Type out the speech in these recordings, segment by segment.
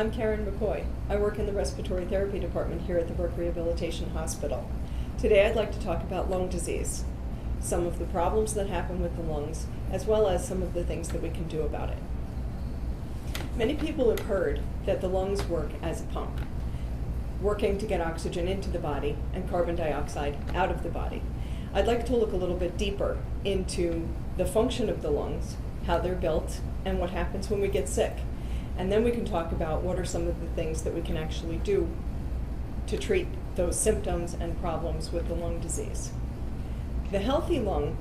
I'm Karen McCoy. I work in the Respiratory Therapy Department here at the Burke Rehabilitation Hospital. Today I'd like to talk about lung disease, some of the problems that happen with the lungs, as well as some of the things that we can do about it. Many people have heard that the lungs work as a pump, working to get oxygen into the body and carbon dioxide out of the body. I'd like to look a little bit deeper into the function of the lungs, how they're built, and what happens when we get sick. And then we can talk about what are some of the things that we can actually do to treat those symptoms and problems with the lung disease. The healthy lung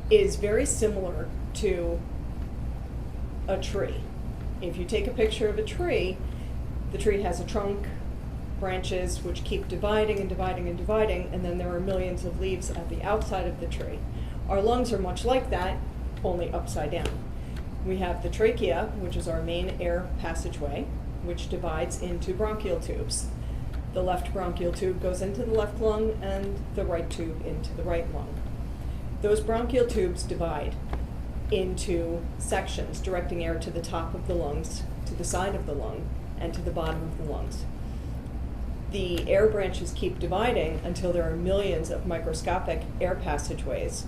is very similar to a tree. If you take a picture of a tree, the tree has a trunk, branches which keep dividing and dividing and dividing, and then there are millions of leaves at the outside of the tree. Our lungs are much like that, only upside down. We have the trachea, which is our main air passageway, which divides into bronchial tubes. The left bronchial tube goes into the left lung and the right tube into the right lung. Those bronchial tubes divide into sections, directing air to the top of the lungs, to the side of the lung, and to the bottom of the lungs. The air branches keep dividing until there are millions of microscopic air passageways.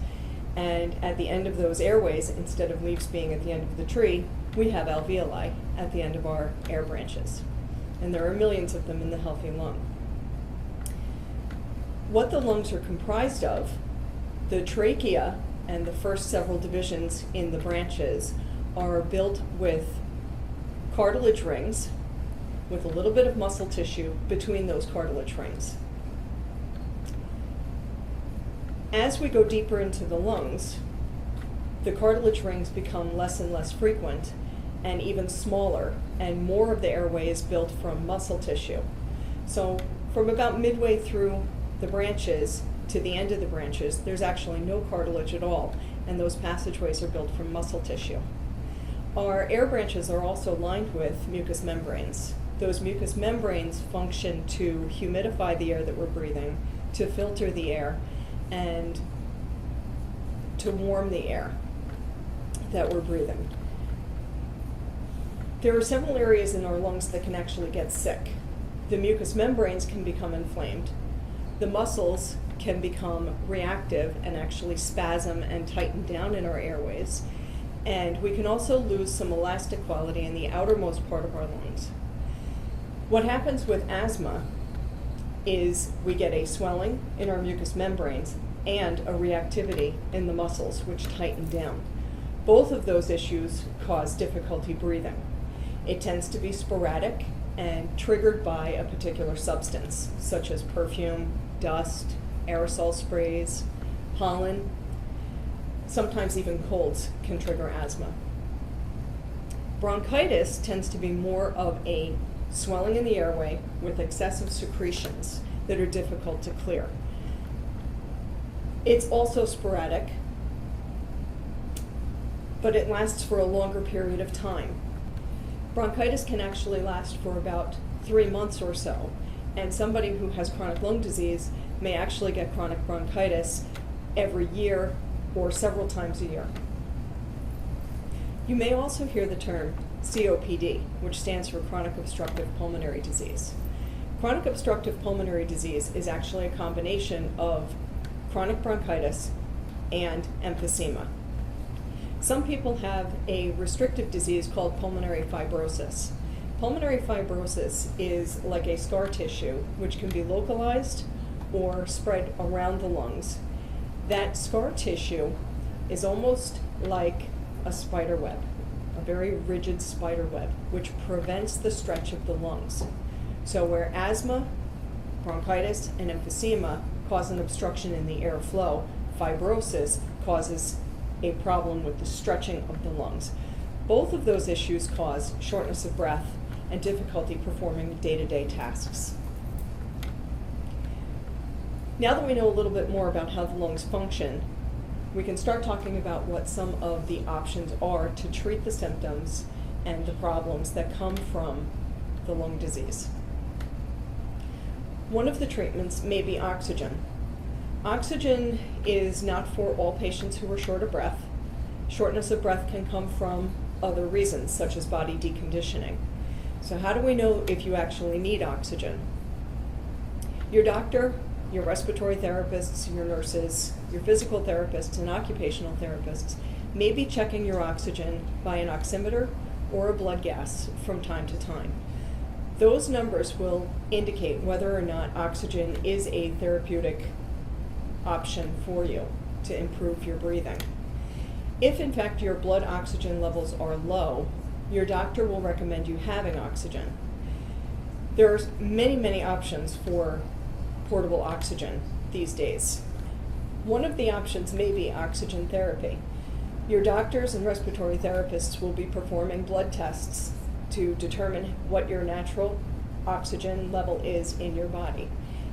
And at the end of those airways, instead of leaves being at the end of the tree, we have alveoli at the end of our air branches. And there are millions of them in the healthy lung. What the lungs are comprised of, the trachea and the first several divisions in the branches are built with cartilage rings with a little bit of muscle tissue between those cartilage rings. As we go deeper into the lungs, the cartilage rings become less and less frequent and even smaller, and more of the airway is built from muscle tissue. So from about midway through the branches to the end of the branches, there's actually no cartilage at all, and those passageways are built from muscle tissue. Our air branches are also lined with mucous membranes. Those mucous membranes function to humidify the air that we're breathing, to filter the air, and to warm the air that we're breathing. There are several areas in our lungs that can actually get sick. The mucous membranes can become inflamed. The muscles can become reactive and actually spasm and tighten down in our airways. And we can also lose some elastic quality in the outermost part of our lungs. What happens with asthma is we get a swelling in our mucous membranes and a reactivity in the muscles, which tighten down. Both of those issues cause difficulty breathing. It tends to be sporadic and triggered by a particular substance, such as perfume, dust, aerosol sprays, pollen. Sometimes even colds can trigger asthma. Bronchitis tends to be more of a swelling in the airway with excessive secretions that are difficult to clear. It's also sporadic, but it lasts for a longer period of time. Bronchitis can actually last for about 3 months or so, and somebody who has chronic lung disease may actually get chronic bronchitis every year or several times a year. You may also hear the term COPD, which stands for chronic obstructive pulmonary disease. Chronic obstructive pulmonary disease is actually a combination of chronic bronchitis and emphysema. Some people have a restrictive disease called pulmonary fibrosis. Pulmonary fibrosis is like a scar tissue, which can be localized or spread around the lungs. That scar tissue is almost like a spider web, a very rigid spider web, which prevents the stretch of the lungs. So where asthma, bronchitis, and emphysema cause an obstruction in the airflow, fibrosis causes a problem with the stretching of the lungs. Both of those issues cause shortness of breath and difficulty performing day-to-day tasks. Now that we know a little bit more about how the lungs function, we can start talking about what some of the options are to treat the symptoms and the problems that come from the lung disease. One of the treatments may be oxygen. Oxygen is not for all patients who are short of breath. Shortness of breath can come from other reasons, such as body deconditioning. So how do we know if you actually need oxygen? Your doctor, your respiratory therapists, your nurses, your physical therapists, and occupational therapists may be checking your oxygen by an oximeter or a blood gas from time to time. Those numbers will indicate whether or not oxygen is a therapeutic option for you to improve your breathing. If in fact your blood oxygen levels are low, your doctor will recommend you having oxygen. There's many options for portable oxygen these days. One of the options may be oxygen therapy. Your doctors and respiratory therapists will be performing blood tests to determine what your natural oxygen level is in your body.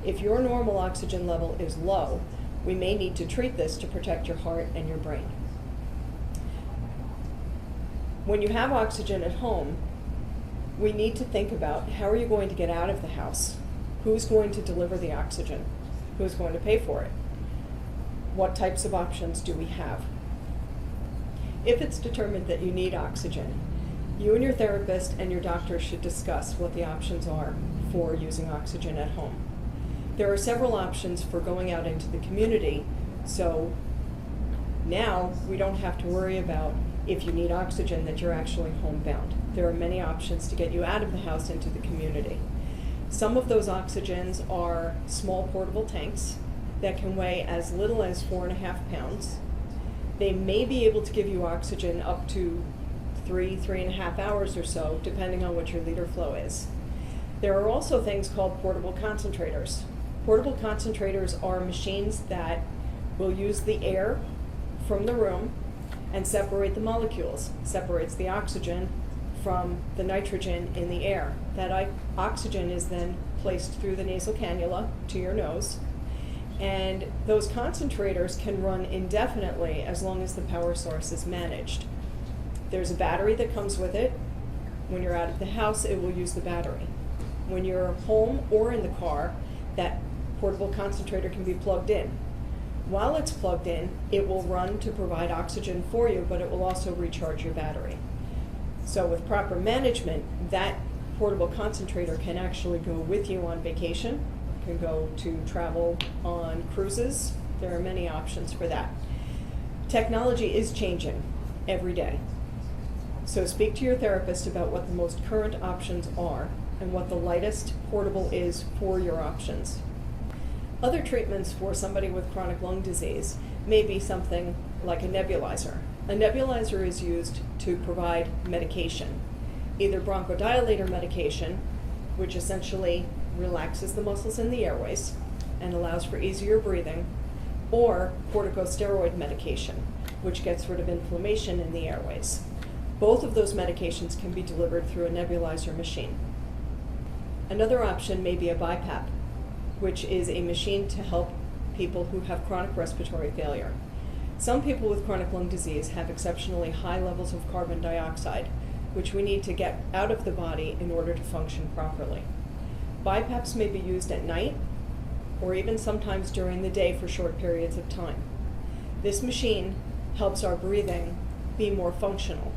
If your normal oxygen level is low, we may need to treat this to protect your heart and your brain. When you have oxygen at home, we need to think about how are you going to get out of the house? Who's going to deliver the oxygen? Who's going to pay for it? What types of options do we have? If it's determined that you need oxygen, you and your therapist and your doctor should discuss what the options are for using oxygen at home. There are several options for going out into the community, so now we don't have to worry about if you need oxygen that you're actually homebound. There are many options to get you out of the house into the community. Some of those oxygens are small portable tanks that can weigh as little as 4.5 pounds. They may be able to give you oxygen up to 3.5 hours or so, depending on what your liter flow is. There are also things called portable concentrators. Portable concentrators are machines that will use the air from the room and separate the molecules, separates the oxygen from the nitrogen in the air. That oxygen is then placed through the nasal cannula to your nose, and those concentrators can run indefinitely as long as the power source is managed. There's a battery that comes with it. When you're out of the house, it will use the battery. When you're home or in the car, that portable concentrator can be plugged in. While it's plugged in, it will run to provide oxygen for you, but it will also recharge your battery. So with proper management, that portable concentrator can actually go with you on vacation, can go to travel on cruises. There are many options for that. Technology is changing every day. So speak to your therapist about what the most current options are and what the lightest portable is for your options. Other treatments for somebody with chronic lung disease may be something like a nebulizer. A nebulizer is used to provide medication, either bronchodilator medication, which essentially relaxes the muscles in the airways and allows for easier breathing, or corticosteroid medication, which gets rid of inflammation in the airways. Both of those medications can be delivered through a nebulizer machine. Another option may be a BiPAP, which is a machine to help people who have chronic respiratory failure. Some people with chronic lung disease have exceptionally high levels of carbon dioxide, which we need to get out of the body in order to function properly. BiPAPs may be used at night or even sometimes during the day for short periods of time. This machine helps our breathing be more functional,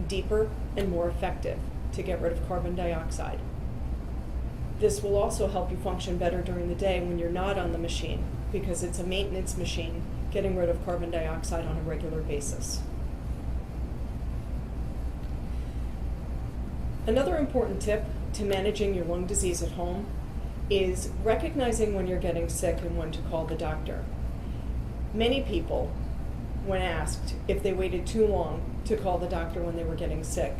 deeper, and more effective to get rid of carbon dioxide. This will also help you function better during the day when you're not on the machine, because it's a maintenance machine getting rid of carbon dioxide on a regular basis. Another important tip to managing your lung disease at home is recognizing when you're getting sick and when to call the doctor. Many people, when asked if they waited too long to call the doctor when they were getting sick,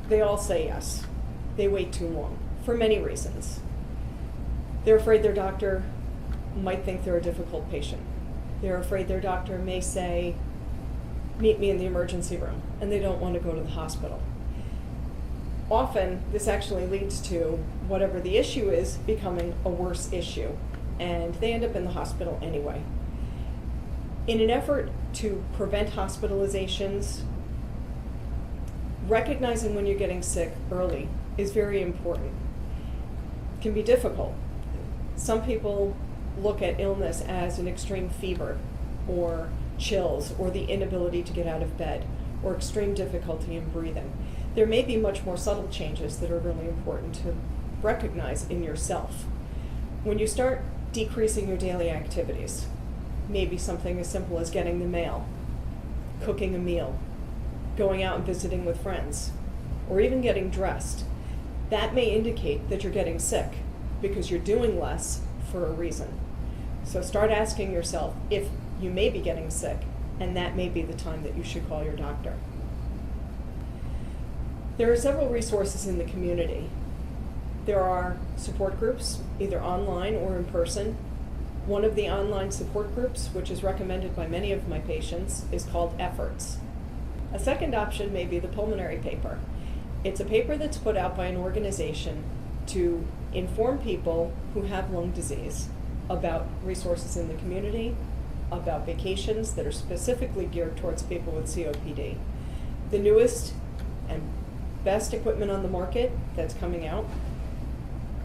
they all say yes. They wait too long for many reasons. They're afraid their doctor might think they're a difficult patient. They're afraid their doctor may say, "Meet me in the emergency room," and they don't want to go to the hospital. Often, this actually leads to whatever the issue is becoming a worse issue, and they end up in the hospital anyway. In an effort to prevent hospitalizations, recognizing when you're getting sick early is very important. It can be difficult. Some people look at illness as an extreme fever or chills or the inability to get out of bed or extreme difficulty in breathing. There may be much more subtle changes that are really important to recognize in yourself. When you start decreasing your daily activities, maybe something as simple as getting the mail, cooking a meal, going out and visiting with friends, or even getting dressed, that may indicate that you're getting sick because you're doing less for a reason. So start asking yourself if you may be getting sick, and that may be the time that you should call your doctor. There are several resources in the community. There are support groups, either online or in person. One of the online support groups, which is recommended by many of my patients, is called Efforts. A second option may be the pulmonary paper. It's a paper that's put out by an organization to inform people who have lung disease about resources in the community, about vacations that are specifically geared towards people with COPD. The newest and best equipment on the market that's coming out,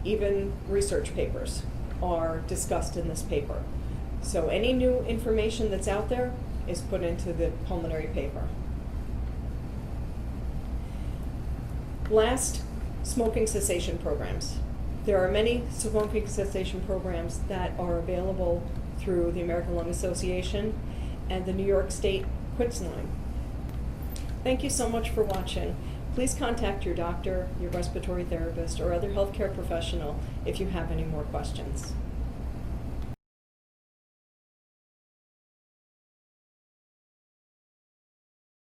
even research papers are discussed in this paper. So any new information that's out there is put into the pulmonary paper. Last, smoking cessation programs. There are many smoking cessation programs that are available through the American Lung Association and the New York State Quits Line. Thank you so much for watching. Please contact your doctor, your respiratory therapist, or other healthcare professional if you have any more questions.